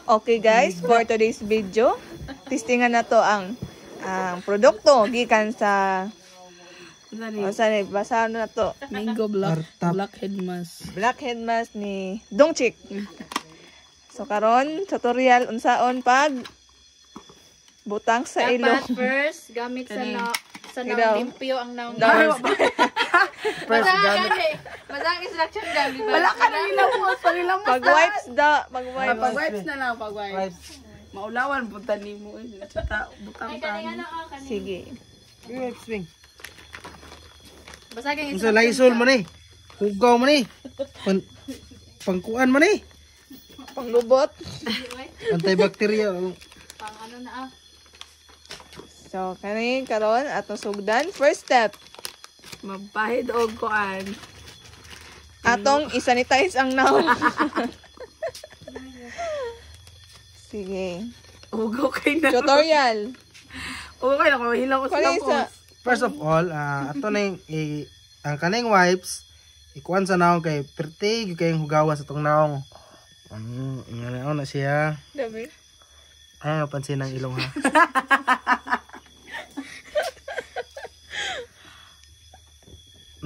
Okay guys, for today's video, testingan na to ang produkto gikan sa basahan na to. Mango blackhead mask. Blackhead mask ni Dongchik. So karon tutorial unsaon pag butang sa ilong. Dapat first gamit sa limpyo ang naong. First gamit. Masang instruction gamit. Wala ka na nilamos. Pag-wipes da, Pag-wipes na lang, pag-wipes. Maulawan, punta ni mo. Butang tayo. Sige. swing. Basagin Unsa Lysol man eh. Hugaw man eh. Pangkuan man eh. Panglubot. Antibacterial. pang ano na So kani karon atong sugdan. First step, Magpahid og kuan. atong isanitize ang naong. Sige. Ugaw kay na. Tutorial. Ugaw kay na kung hilaw ko sa Kani sa tapos. First of all, ato na yung ang kaning wipes ikuan sa naong kay perti gyud kayong hugawa sa tong naong. Ano na siya. Dami. Ay, mapansin ang ilong ha.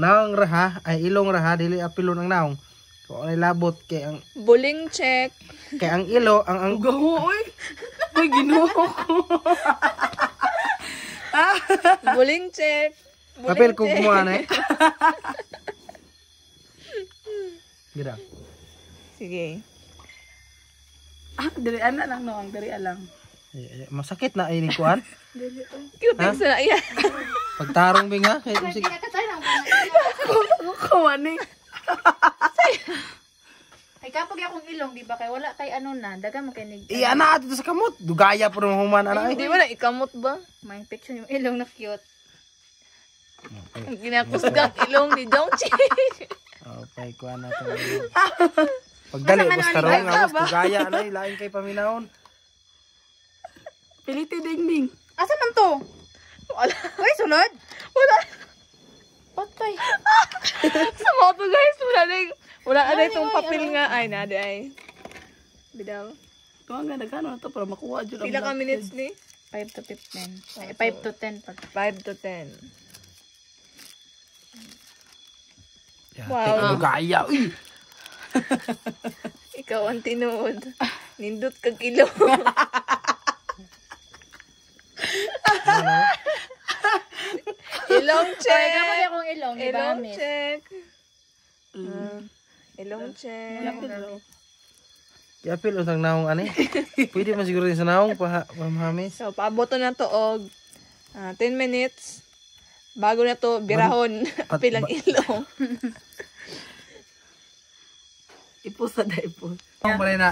Naong raha, ay ilong raha, dili apilo ng naong. Kung ay labot, kay ang Buling check. ilo, ang Ugaw mo, oy. Uy, ginuho ko. Buling check. kapil kung kumuha na eh. Gira. Sige. Dari ana lang no, ang dari alang. Masakit na ini kuan. Cute ha? Sa iya. Pagtarong bing ha. Kay sige. Kuwan ni. ay kapag akong ilong di ba kay wala kay ano na daga mo kay nig Ana ato sa kamot. Dugaya po ng human ana ay. Hindi mo na ikamot ba? may infection yung ilong na cute. Ang ginakusgang ilong ni Dongchik. Okay, kuan na to. Pagdali bus tarong awas dugaya na lain kay paminahon. Piliti dingding. Asa man to? Wala. Uy, sulod. Wala. Patay. Sa moto guys, wala na itong papel nga. Ay, nade ay. Bidaw. Tuwa nga nagano na to para makuha jud ang. Pila ka minutes ni? 5 to 15. Ay, 5 to 10 pag. 5 to 10. Wow. Wow. Dugaya. Uy. Ikaw ang tinuod. Nindot kag ilong. Ilong Ay, check. kapag akong ilong Ilong igamit. check. Ilong check. Yapil usang naong ani. Pwede man siguro sa naong pamahamis. So, paaboto na to og 10 minutes. Bago na to birahon. Pilang ilong. Ipusa da ipos. Ang pala na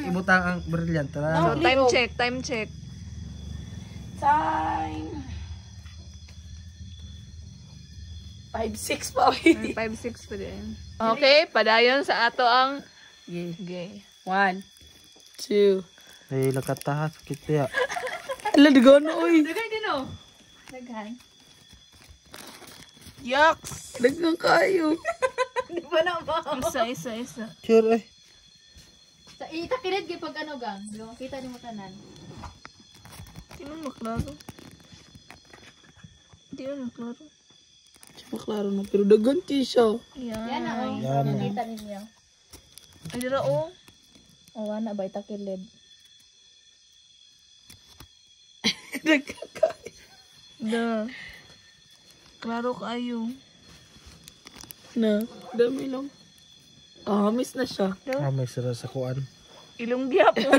ibutang ang brilliant. So, Tara. time check. Time check. Time. 5-6 pa. 5-6 pa din. Okay, padayon sa ato ang Yeah. gay. 1, 2. Ay nakatahat kita ya. Ala digono oy. Dagay din oh. Dagay. Yucks! Dagang kayo. Di ba na ba? Isa. Sure eh. Sa itakilid kay pag ano gang. Yung kita ni mo tanan. Hindi mo maklaro. Hindi mo maklaro. Siya klaro no pero dagan ti siya. Yan na oh. Yan na. Nakita ninyo. Ay, dira oh. Oh, wala ba itakilid? Dagang kayo. Da. Klaro kayo. Na, dami lang. Ah, miss na siya. May sira sa kuan. Ilong gyapon.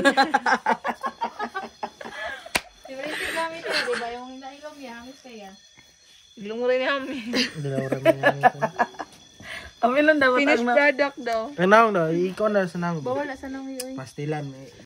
Di ba rin gamit yun, di ba? Yung nailong niya, hamis kaya. Ilong rin namin. Hindi na ora man. Kami lang dapat Finished ang product daw. Ang naong daw, ikaw na sa naong. Bawal na sa nang yun. Pastilan.